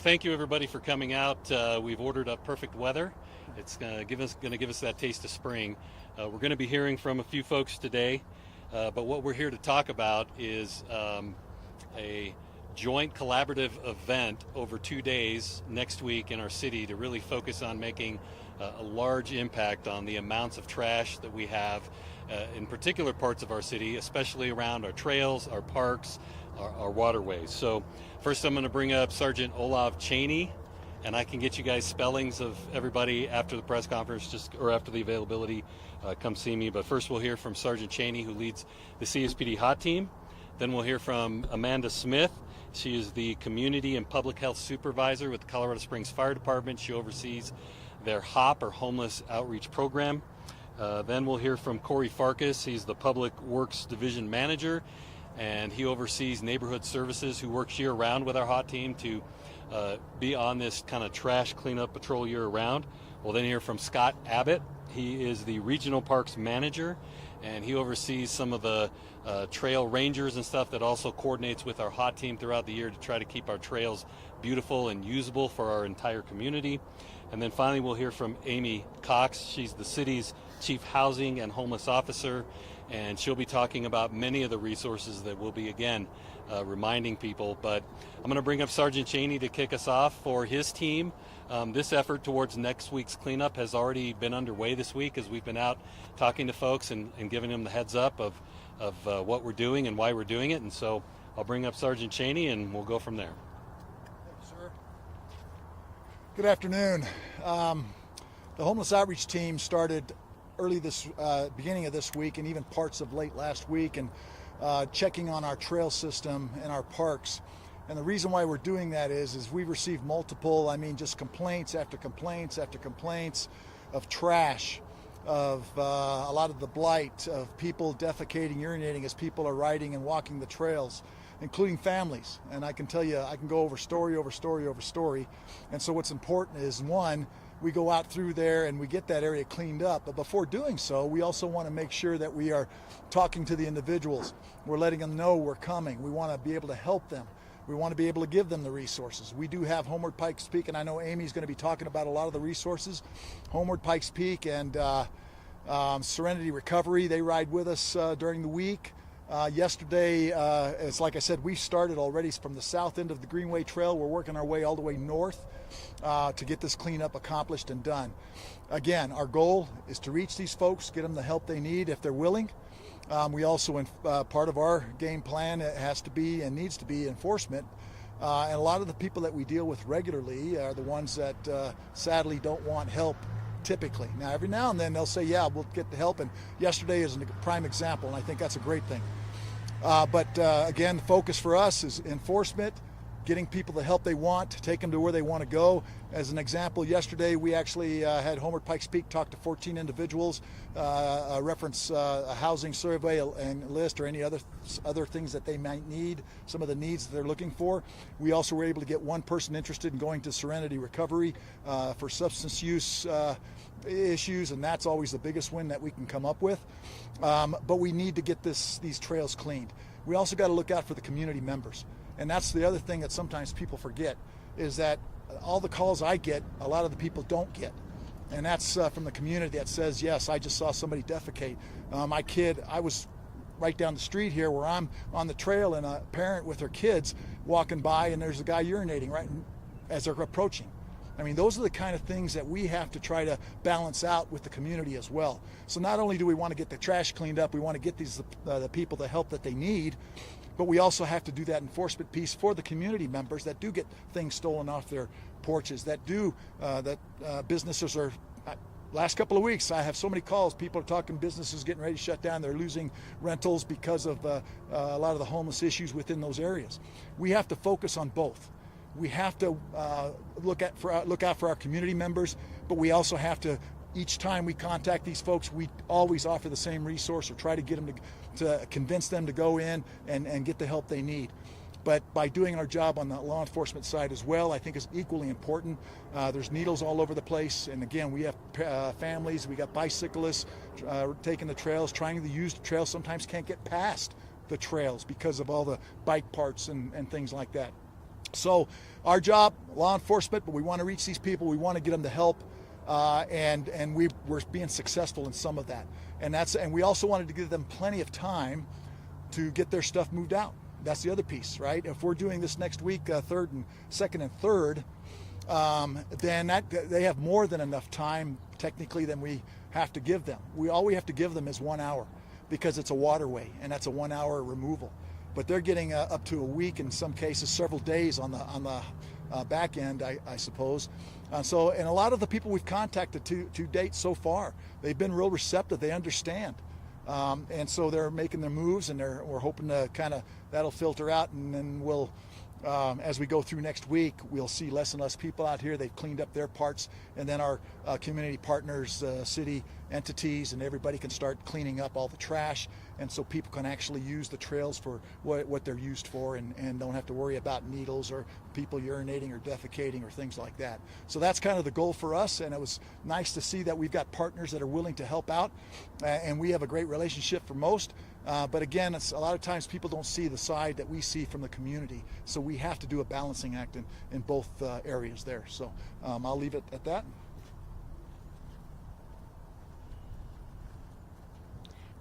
thank you everybody for coming out. We've ordered up perfect weather. It's going to give us that taste of spring. We're going to be hearing from a few folks today, but what we're here to talk about is a joint collaborative event over 2 days next week in our city to really focus on making a large impact on the amounts of trash that we have in particular parts of our city, especially around our trails, our parks, our waterways. So first I'm going to bring up Sergeant Olav Cheney, and I can get you guys spellings of everybody after the press conference, or after the availability. Come see me. But first we'll hear from Sergeant Cheney, who leads the CSPD HOT team. Then we'll hear from Amanda Smith. She is the Community and Public Health Supervisor with the Colorado Springs Fire Department. She oversees their HOP, or Homeless Outreach Program. Then we'll hear from Corey Farkas. He's the Public Works Division Manager, and he oversees neighborhood services, who works year-round with our HOT team to be on this kind of trash cleanup patrol year-round. We'll then hear from Scott Abbott. He is the Regional Parks Manager, and he oversees some of the trail rangers and stuff that also coordinates with our HOT team throughout the year to try to keep our trails beautiful and usable for our entire community. And then finally we'll hear from Amy Cox. She's the city's Chief Housing and Homeless Officer, and she'll be talking about many of the resources that we'll be, again, reminding people. But I'm going to bring up Sergeant Cheney to kick us off for his team. This effort towards next week's cleanup has already been underway this week, as we've been out talking to folks and giving them the heads up of what we're doing and why we're doing it. And so I'll bring up Sergeant Cheney and we'll go from there. Thank you, sir. Good afternoon. The Homeless Outreach team started early beginning of this week, and even parts of late last week, and checking on our trail system and our parks. And the reason why we're doing that is we've received multiple, just complaints after complaints after complaints of trash, of a lot of the blight, of people defecating, urinating as people are riding and walking the trails, including families. And I can tell you, I can go over story over story over story. And so what's important is, one, we go out through there and we get that area cleaned up. But before doing so, we also want to make sure that we are talking to the individuals. We're letting them know we're coming. We want to be able to help them. We want to be able to give them the resources. We do have Homeward Pikes Peak, and I know Amy's going to be talking about a lot of the resources. Homeward Pikes Peak and Serenity Recovery, they ride with us during the week. Yesterday, it's like I said, we started already from the south end of the Greenway Trail. We're working our way all the way north to get this cleanup accomplished and done. Again, our goal is to reach these folks, get them the help they need if they're willing. We also, part of our game plan, it has to be and needs to be enforcement. And a lot of the people that we deal with regularly are the ones that sadly don't want help typically. Now, every now and then they'll say, yeah, we'll get the help. And yesterday is a prime example, and I think that's a great thing. But again, the focus for us is enforcement, getting people the help they want, take them to where they want to go. As an example, yesterday we actually had Homeward Pikes Peak talk to 14 individuals, reference a housing survey and list, or any other things that they might need, some of the needs that they're looking for. We also were able to get one person interested in going to Serenity Recovery for substance use issues, and that's always the biggest win that we can come up with. But we need to get these trails cleaned. We also got to look out for the community members. And that's the other thing that sometimes people forget, is that all the calls I get, a lot of the people don't get. And that's from the community that says, yes, I just saw somebody defecate. My kid, I was right down the street here where I'm on the trail, and a parent with her kids walking by, and there's a guy urinating right as they're approaching. Those are the kind of things that we have to try to balance out with the community as well. So not only do we want to get the trash cleaned up, we want to get the people the help that they need, but we also have to do that enforcement piece for the community members that do get things stolen off their porches, that businesses are. Last couple of weeks, I have so many calls. People are talking businesses getting ready to shut down. They're losing rentals because of a lot of the homeless issues within those areas. We have to focus on both. We have to look out for our community members, but we also have to, each time we contact these folks, we always offer the same resource or try to get them to convince them to go in and get the help they need. But by doing our job on the law enforcement side as well, I think is equally important. There's needles all over the place. And again, we have families, we got bicyclists taking the trails, trying to use the trails, sometimes can't get past the trails because of all the bike parts and things like that. So our job, law enforcement, but we want to reach these people. We want to get them the help, and we're being successful in some of that. And we also wanted to give them plenty of time to get their stuff moved out. That's the other piece, right? If we're doing this next week, second and third, then they have more than enough time technically than we have to give them. All we have to give them is 1 hour, because it's a waterway, and that's a 1 hour removal. But they're getting up to a week, in some cases several days on the back end, I suppose. And a lot of the people we've contacted to date so far, they've been real receptive. They understand. And so they're making their moves, and we're hoping to that'll filter out, and then we'll, as we go through next week, we'll see less and less people out here. They've cleaned up their parts, and then our community partners, city entities, and everybody can start cleaning up all the trash, and so people can actually use the trails for what they're used for, and don't have to worry about needles or people urinating or defecating or things like that. So that's kind of the goal for us, and it was nice to see that we've got partners that are willing to help out, and we have a great relationship for most. But again, it's a lot of times people don't see the side that we see from the community, so we have to do a balancing act in both areas there. So I'll leave it at that.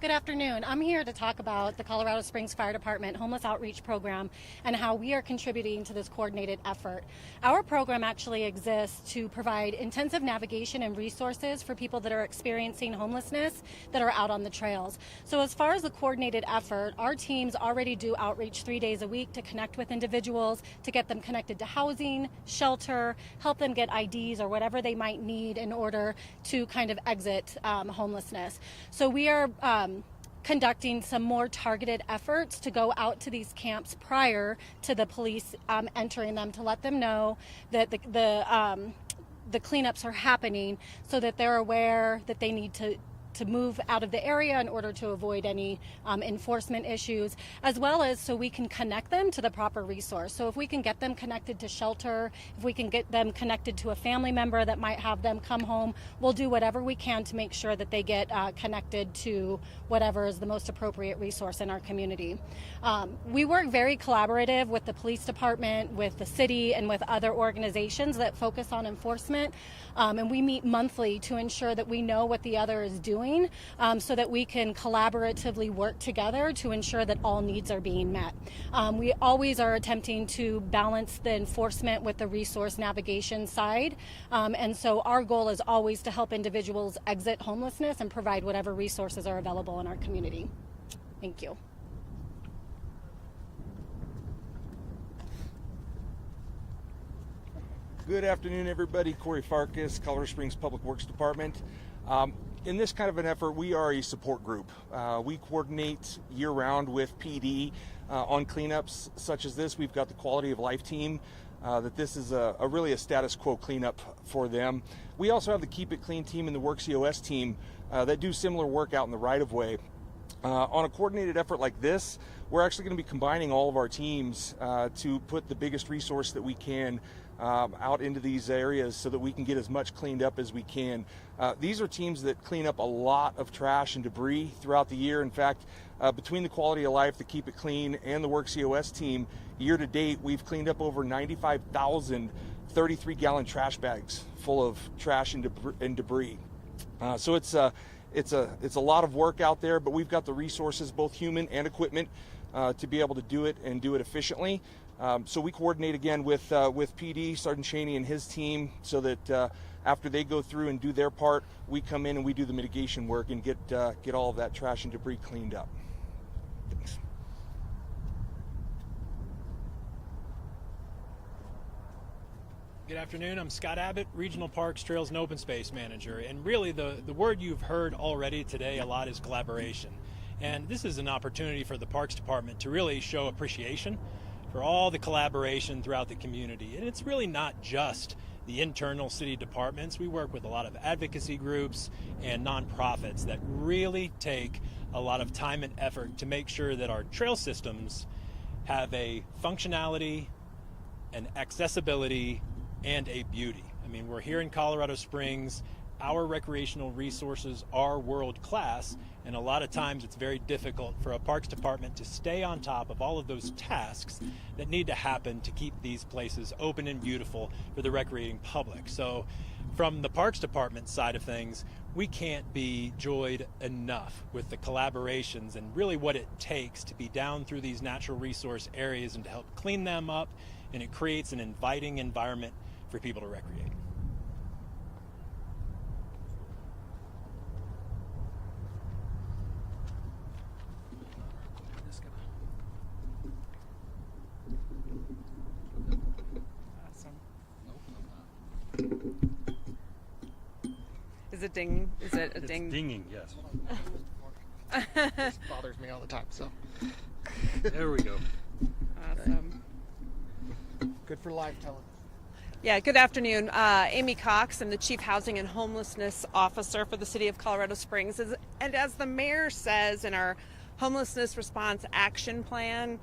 Good afternoon. I'm here to talk about the Colorado Springs Fire Department Homeless Outreach Program and how we are contributing to this coordinated effort. Our program actually exists to provide intensive navigation and resources for people that are experiencing homelessness that are out on the trails. So as far as the coordinated effort, our teams already do outreach 3 days a week to connect with individuals, to get them connected to housing, shelter, help them get IDs or whatever they might need in order to kind of exit homelessness. So we are conducting some more targeted efforts to go out to these camps prior to the police entering them, to let them know that the cleanups are happening, so that they're aware that they need to move out of the area in order to avoid any enforcement issues, as well as so we can connect them to the proper resource. So if we can get them connected to shelter, if we can get them connected to a family member that might have them come home, we'll do whatever we can to make sure that they get connected to whatever is the most appropriate resource in our community. We work very collaborative with the police department, with the city, and with other organizations that focus on enforcement. And we meet monthly to ensure that we know what the other is doing, so that we can collaboratively work together to ensure that all needs are being met. We always are attempting to balance the enforcement with the resource navigation side. And so our goal is always to help individuals exit homelessness and provide whatever resources are available in our community. Thank you. Good afternoon, everybody. Corey Farkas, Colorado Springs Public Works Department. In this kind of an effort, we are a support group. We coordinate year-round with PD on cleanups such as this. We've got the Quality of Life team. That this is really a status quo cleanup for them. We also have the Keep It Clean team and the Works EOS team that do similar work out in the right-of-way. On a coordinated effort like this, we're actually going to be combining all of our teams to put the biggest resource that we can out into these areas so that we can get as much cleaned up as we can. These are teams that clean up a lot of trash and debris throughout the year. In fact, between the Quality of Life, the Keep It Clean, and the Works EOS team, year to date, we've cleaned up over 95,000 33-gallon trash bags full of trash and debris. So it's a lot of work out there, but we've got the resources, both human and equipment, to be able to do it and do it efficiently. So we coordinate again with PD, Sergeant Cheney and his team, so that after they go through and do their part, we come in and we do the mitigation work and get all of that trash and debris cleaned up. Thanks. Good afternoon. I'm Scott Abbott, Regional Parks, Trails, and Open Space Manager. And really the word you've heard already today a lot is collaboration. And this is an opportunity for the Parks Department to really show appreciation for all the collaboration throughout the community. And it's really not just the internal city departments. We work with a lot of advocacy groups and nonprofits that really take a lot of time and effort to make sure that our trail systems have a functionality, an accessibility, and a beauty. I mean, we're here in Colorado Springs. our recreational resources are world class, and a lot of times it's very difficult for a parks department to stay on top of all of those tasks that need to happen to keep these places open and beautiful for the recreating public. So from the parks department side of things, we can't be joyed enough with the collaborations and really what it takes to be down through these natural resource areas and to help clean them up, and it creates an inviting environment for people to recreate. Is it ding? Is it a It's ding? dinging, yes. This bothers me all the time. So There we go. Awesome. Good for live television. Yeah, good afternoon. Amy Cox. I'm the Chief Housing and Homelessness Officer for the City of Colorado Springs. And as the mayor says in our Homelessness Response Action Plan,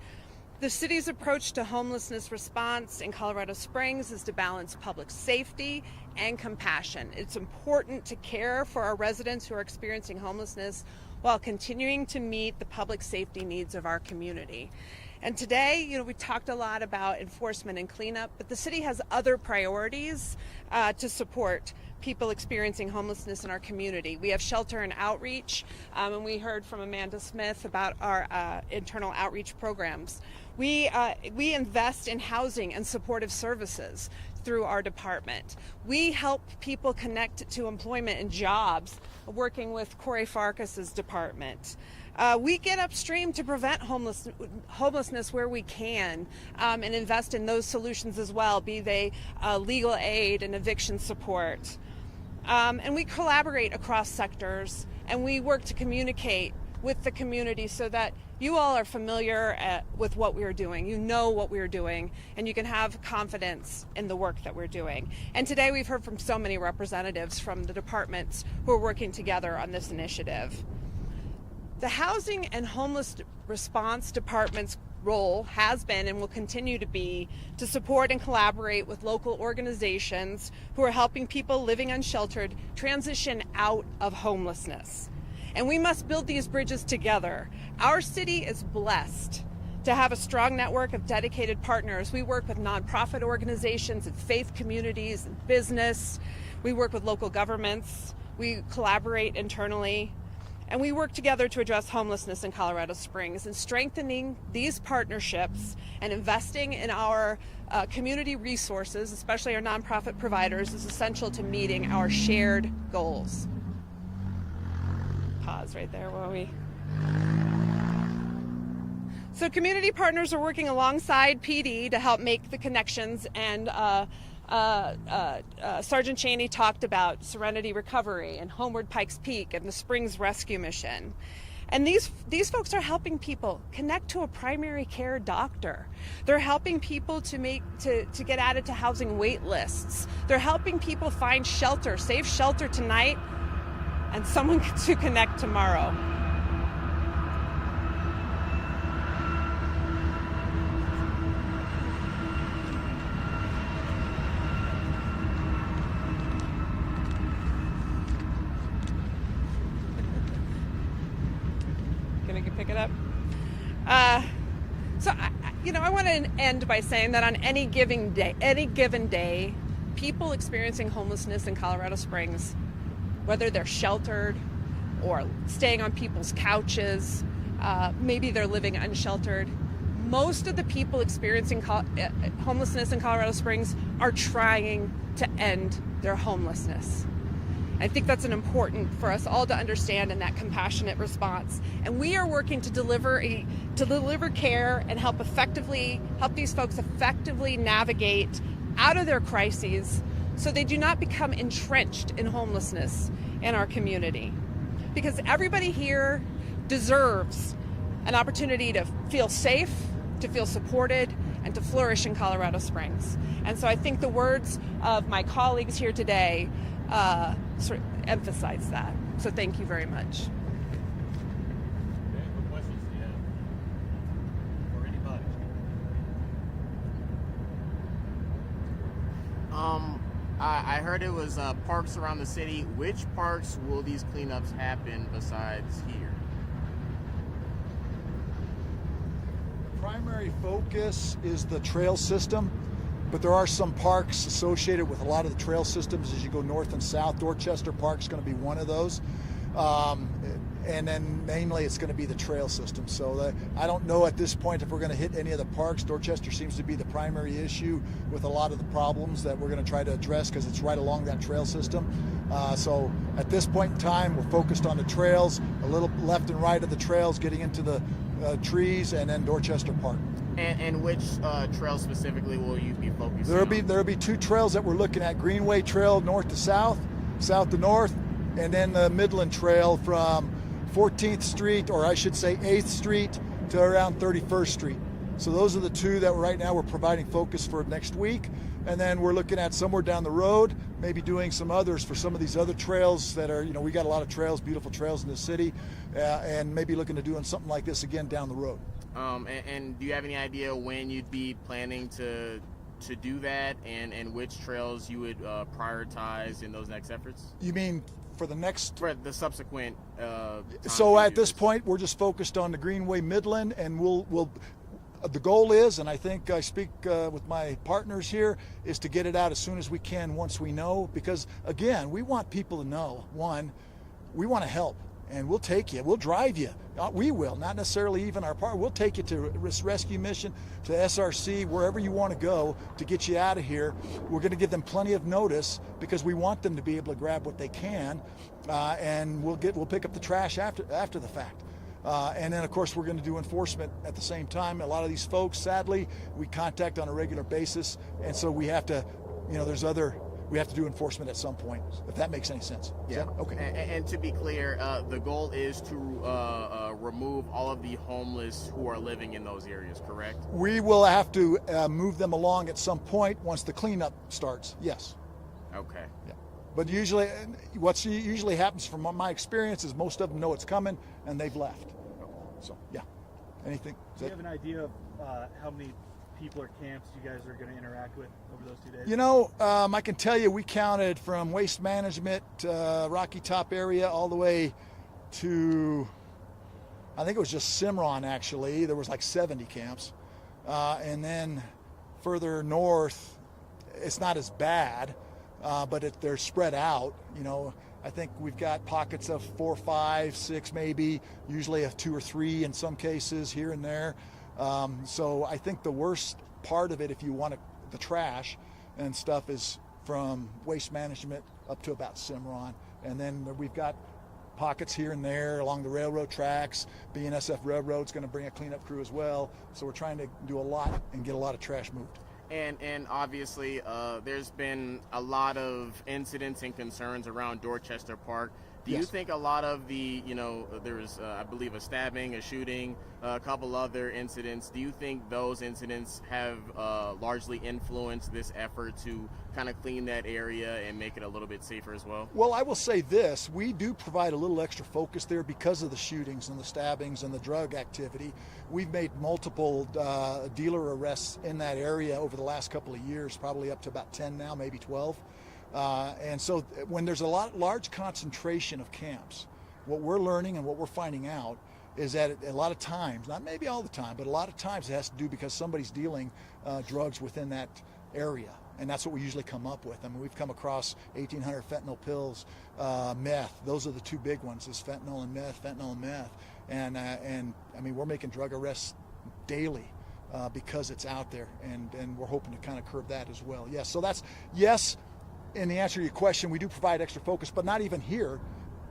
the city's approach to homelessness response in Colorado Springs is to balance public safety and compassion. It's important to care for our residents who are experiencing homelessness while continuing to meet the public safety needs of our community. And today, we talked a lot about enforcement and cleanup, but the city has other priorities to support people experiencing homelessness in our community. We have shelter and outreach, and we heard from Amanda Smith about our internal outreach programs. We invest in housing and supportive services through our department. We help people connect to employment and jobs, working with Corey Farkas's department. We get upstream to prevent homelessness where we can, and invest in those solutions as well, be they legal aid and eviction support. And we collaborate across sectors, and we work to communicate with the community so that you all are familiar with what we are doing. You know what we are doing, and you can have confidence in the work that we're doing. And today we've heard from so many representatives from the departments who are working together on this initiative. The Housing and Homeless Response Department's role has been and will continue to be to support and collaborate with local organizations who are helping people living unsheltered transition out of homelessness. And we must build these bridges together. Our city is blessed to have a strong network of dedicated partners. We work with nonprofit organizations and faith communities and business. We work with local governments. We collaborate internally. And we work together to address homelessness in Colorado Springs. And strengthening these partnerships and investing in our community resources, especially our nonprofit providers, is essential to meeting our shared goals. Pause right there while we... So community partners are working alongside PD to help make the connections, and Sergeant Cheney talked about Serenity Recovery and Homeward Pikes Peak and the Springs Rescue Mission. And these folks are helping people connect to a primary care doctor. They're helping people to get added to housing wait lists. They're helping people find shelter, safe shelter tonight, and someone to connect tomorrow. Can I pick it up? I want to end by saying that on any given day, people experiencing homelessness in Colorado Springs, whether they're sheltered or staying on people's couches, maybe they're living unsheltered. Most of the people experiencing homelessness in Colorado Springs are trying to end their homelessness. I think that's an important for us all to understand in that compassionate response. And we are working to deliver care and help these folks effectively navigate out of their crises so they do not become entrenched in homelessness in our community. Because everybody here deserves an opportunity to feel safe, to feel supported, and to flourish in Colorado Springs. And so I think the words of my colleagues here today sort of emphasize that. So thank you very much. Okay, what questions do you have? Or anybody? I heard it was parks around the city. Which parks will these cleanups happen besides here? Primary focus is the trail system, but there are some parks associated with a lot of the trail systems as you go north and south. Dorchester Park's going to be one of those. And then mainly it's going to be the trail system. So I don't know at this point if we're going to hit any of the parks. Dorchester seems to be the primary issue with a lot of the problems that we're going to try to address because it's right along that trail system. So at this point in time, we're focused on the trails, a little left and right of the trails, getting into the trees, and then Dorchester Park. And which trail specifically will you be focusing There'll be two trails that we're looking at: Greenway Trail north to south, south to north, and then the Midland Trail from 14th Street, or I should say 8th Street, to around 31st Street. So those are the two that right now we're providing focus for next week. And then we're looking at somewhere down the road, maybe doing some others for some of these other trails that are, we got a lot of trails, beautiful trails in the city, and maybe looking to doing something like this again down the road. And do you have any idea when you'd be planning to do that, and which trails you would prioritize in those next efforts? You mean for the subsequent so at this point we're just focused on the Greenway Midland, and we'll the goal is, and I think I speak with my partners here, is to get it out as soon as we can once we know, because again, we want people to know, one, we want to help, and we'll take you, we'll drive you, we will, not necessarily even our part, we'll take you to rescue mission, to SRC, wherever you want to go to get you out of here. We're going to give them plenty of notice because we want them to be able to grab what they can, and we'll pick up the trash after the fact. And then, of course, we're going to do enforcement at the same time. A lot of these folks, sadly, we contact on a regular basis, and so we have to, we have to do enforcement at some point, if that makes any sense. Yeah. Okay. And to be clear, the goal is to remove all of the homeless who are living in those areas, correct? We will have to move them along at some point once the cleanup starts, yes. Okay. Yeah. But usually, what usually happens from my experience is most of them know it's coming and they've left. So, yeah. Anything? Do you have an idea of how many people or camps you guys are going to interact with over those 2 days? I can tell you we counted from Waste Management, Rocky Top area, all the way to, I think it was just Cimarron actually. There was like 70 camps. And then further north, it's not as bad. But they're spread out, I think we've got pockets of 4, 5, 6 maybe, usually of 2 or 3 in some cases here and there. So I think the worst part of it, if you want the trash and stuff, is from Waste Management up to about Cimarron. And then we've got pockets here and there along the railroad tracks. BNSF Railroad's going to bring a cleanup crew as well. So we're trying to do a lot and get a lot of trash moved. And obviously, there's been a lot of incidents and concerns around Dorchester Park. Do you think a lot of the, there was, I believe, a stabbing, a shooting, a couple other incidents. Do you think those incidents have largely influenced this effort to kind of clean that area and make it a little bit safer as well? Well, I will say this. We do provide a little extra focus there because of the shootings and the stabbings and the drug activity. We've made multiple dealer arrests in that area over the last couple of years, probably up to about 10 now, maybe 12. And so when there's a large concentration of camps, what we're learning and what we're finding out is that a lot of times, not maybe all the time, but a lot of times it has to do because somebody's dealing drugs within that area. And that's what we usually come up with. I mean, we've come across 1,800 fentanyl pills, meth. Those are the two big ones, is fentanyl and meth. And I mean, we're making drug arrests daily because it's out there. And we're hoping to kind of curb that as well. Yes, so that's, yes. In the answer to your question, we do provide extra focus, but not even here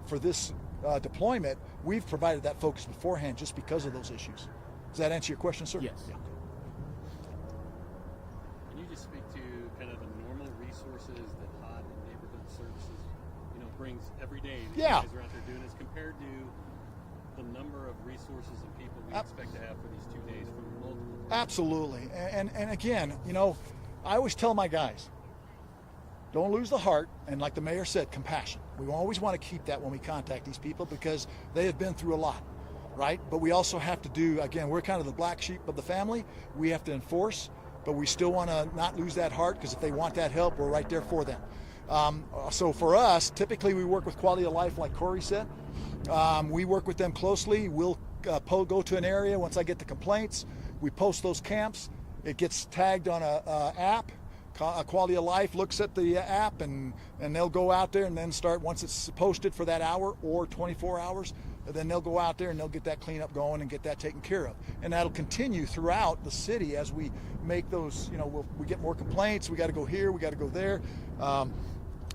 for this deployment. We've provided that focus beforehand just because of those issues. Does that answer your question, sir? Yes. Yeah. Can you just speak to kind of the normal resources that HOT and Neighborhood Services, brings every day that you guys are out there doing as compared to the number of resources and people we expect to have for these 2 days from multiple? Absolutely. And again, I always tell my guys, don't lose the heart, and like the mayor said, compassion. We always want to keep that when we contact these people because they have been through a lot, right? But we also have to do, again, we're kind of the black sheep of the family. We have to enforce, but we still want to not lose that heart, because if they want that help, we're right there for them. So for us, typically we work with quality of life, like Corey said. We work with them closely. We'll go to an area. Once I get the complaints, we post those camps. It gets tagged on a app. Quality of Life looks at the app, and they'll go out there and then start, once it's posted for that hour or 24 hours, then they'll go out there and they'll get that cleanup going and get that taken care of. And that'll continue throughout the city as we make those, we get more complaints. We got to go here, we got to go there.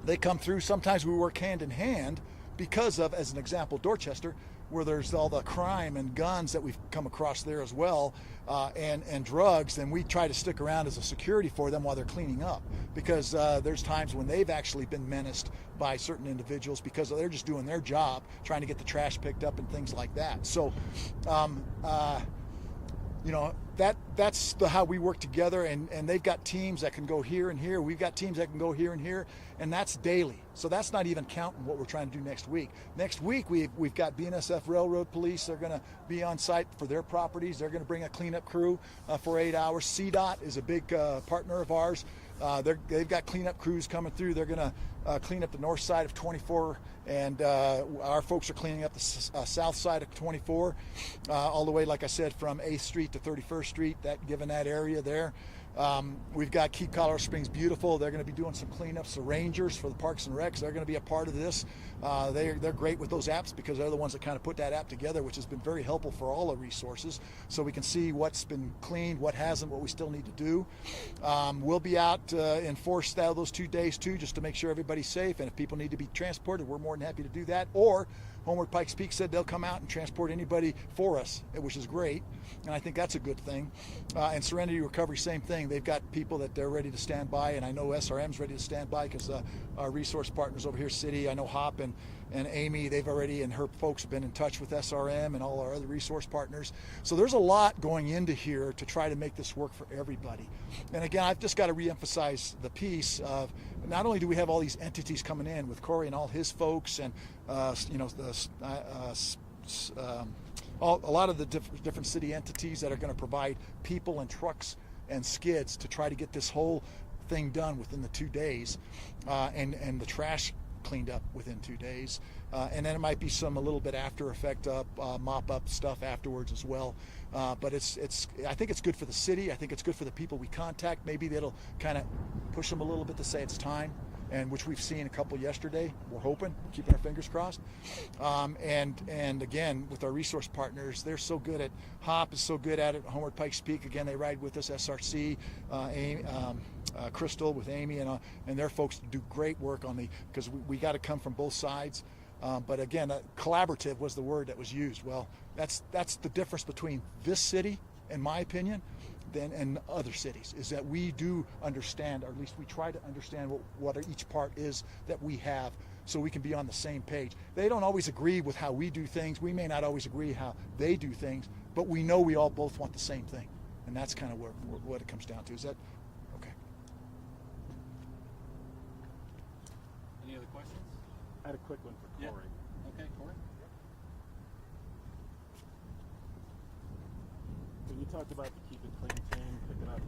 They come through. Sometimes we work hand in hand because of, as an example, Dorchester, where there's all the crime and guns that we've come across there as well, and drugs, and we try to stick around as a security for them while they're cleaning up, because there's times when they've actually been menaced by certain individuals because they're just doing their job, trying to get the trash picked up and things like that. So that's how we work together, and they've got teams that can go here and here. We've got teams that can go here and here, and that's daily. So that's not even counting what we're trying to do next week. Next week, we've got BNSF Railroad Police. They're going to be on site for their properties. They're going to bring a cleanup crew for 8 hours. CDOT is a big partner of ours. They've got cleanup crews coming through. They're going to clean up the north side of 24, and our folks are cleaning up the south side of 24, all the way, like I said, from 8th Street to 31st Street, given that area there. We've got Keep Colorado Springs Beautiful. They're going to be doing some cleanups. The Rangers for the Parks and Recs, they're going to be a part of this. They're great with those apps, because they're the ones that kind of put that app together, which has been very helpful for all the resources, so we can see what's been cleaned, what hasn't, what we still need to do. We'll be out in force those 2 days too, just to make sure everybody's safe, and if people need to be transported, we're more than happy to do that. Or Homeward Pikes Peak said they'll come out and transport anybody for us, which is great, and I think that's a good thing. And Serenity Recovery, same thing. They've got people that they're ready to stand by, and I know SRM's ready to stand by, because our resource partners over here, City, I know Hop and Amy, they've already, and her folks have been in touch with SRM and all our other resource partners. So there's a lot going into here to try to make this work for everybody. And again, I've just got to reemphasize the piece of, not only do we have all these entities coming in with Corey and all his folks, and a lot of the different city entities that are going to provide people and trucks and skids to try to get this whole thing done within the 2 days, and the trash cleaned up within 2 days, and then it might be a little bit after effect mop up stuff afterwards as well. But I think it's good for the city. I think it's good for the people we contact. Maybe that'll kind of push them a little bit to say it's time, and which we've seen a couple yesterday. We're hoping, keeping our fingers crossed. And again, with our resource partners, they're so good at, Hop is so good at it. Homeward Pikes Peak, again, they ride with us. SRC, Crystal with Amy and their folks do great work because we got to come from both sides. But again, collaborative was the word that was used. Well, that's the difference between this city, in my opinion, and other cities, is that we do understand, or at least we try to understand what each part is that we have, so we can be on the same page. They don't always agree with how we do things. We may not always agree how they do things, but we know we all both want the same thing. And that's kind of what it comes down to. Is that okay? Any other questions? I had a quick one for Corey. Yeah. Okay, Corey. When you talked about the Keep It Clean team picking up,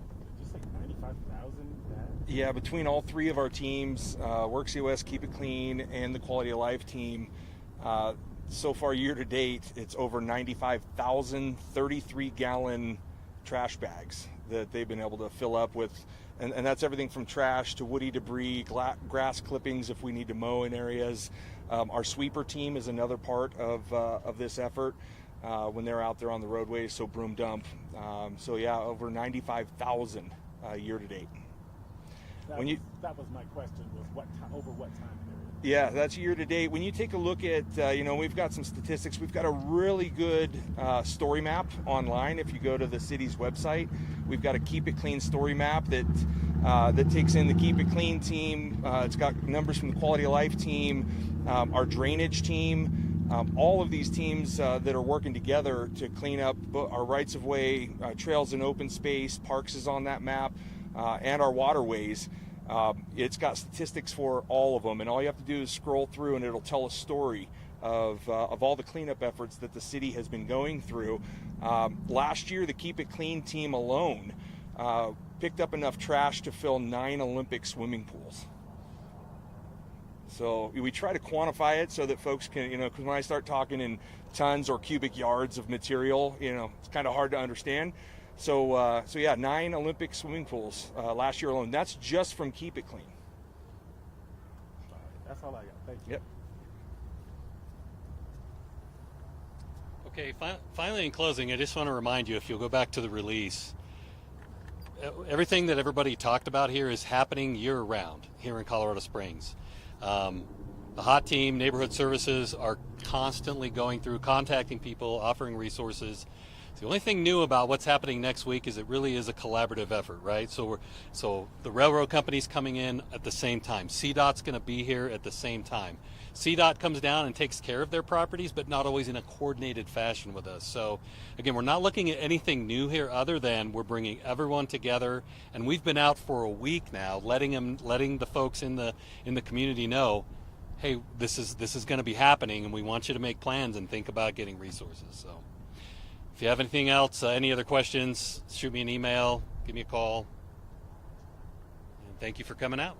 just like 95,000 bags? Yeah, between all three of our teams, WorkCOS, Keep It Clean, and the Quality of Life team, so far year to date, it's over 95,000 33-gallon trash bags that they've been able to fill up with, and that's everything from trash to woody debris, grass clippings if we need to mow in areas. Our sweeper team is another part of this effort when they're out there on the roadways, so broom dump. So yeah, over 95,000 year to date. That was my question, was over what time period? Yeah, that's year to date. When you take a look at, we've got some statistics. We've got a really good story map online. If you go to the city's website, we've got a Keep It Clean story map that takes in the Keep It Clean team. It's got numbers from the Quality of Life team, our drainage team, all of these teams that are working together to clean up our rights of way, trails and open space, parks is on that map, and our waterways. It's got statistics for all of them, and all you have to do is scroll through and it'll tell a story of all the cleanup efforts that the city has been going through. Last year, the Keep It Clean team alone picked up enough trash to fill 9 Olympic swimming pools. So we try to quantify it so that folks can, because when I start talking in tons or cubic yards of material, it's kind of hard to understand. So yeah, 9 Olympic swimming pools last year alone. That's just from Keep It Clean. That's all I got. Thank you. Yep. Okay, finally in closing, I just want to remind you, if you'll go back to the release, everything that everybody talked about here is happening year-round here in Colorado Springs. The HOT team, neighborhood services, are constantly going through, contacting people, offering resources. The only thing new about what's happening next week is it really is a collaborative effort, right? So the railroad company's coming in at the same time. CDOT's going to be here at the same time. CDOT comes down and takes care of their properties, but not always in a coordinated fashion with us. So again, we're not looking at anything new here other than we're bringing everyone together, and we've been out for a week now, letting the folks in the community know, hey, this is going to be happening, and we want you to make plans and think about getting resources. So if you have anything else, any other questions, shoot me an email, give me a call. And thank you for coming out.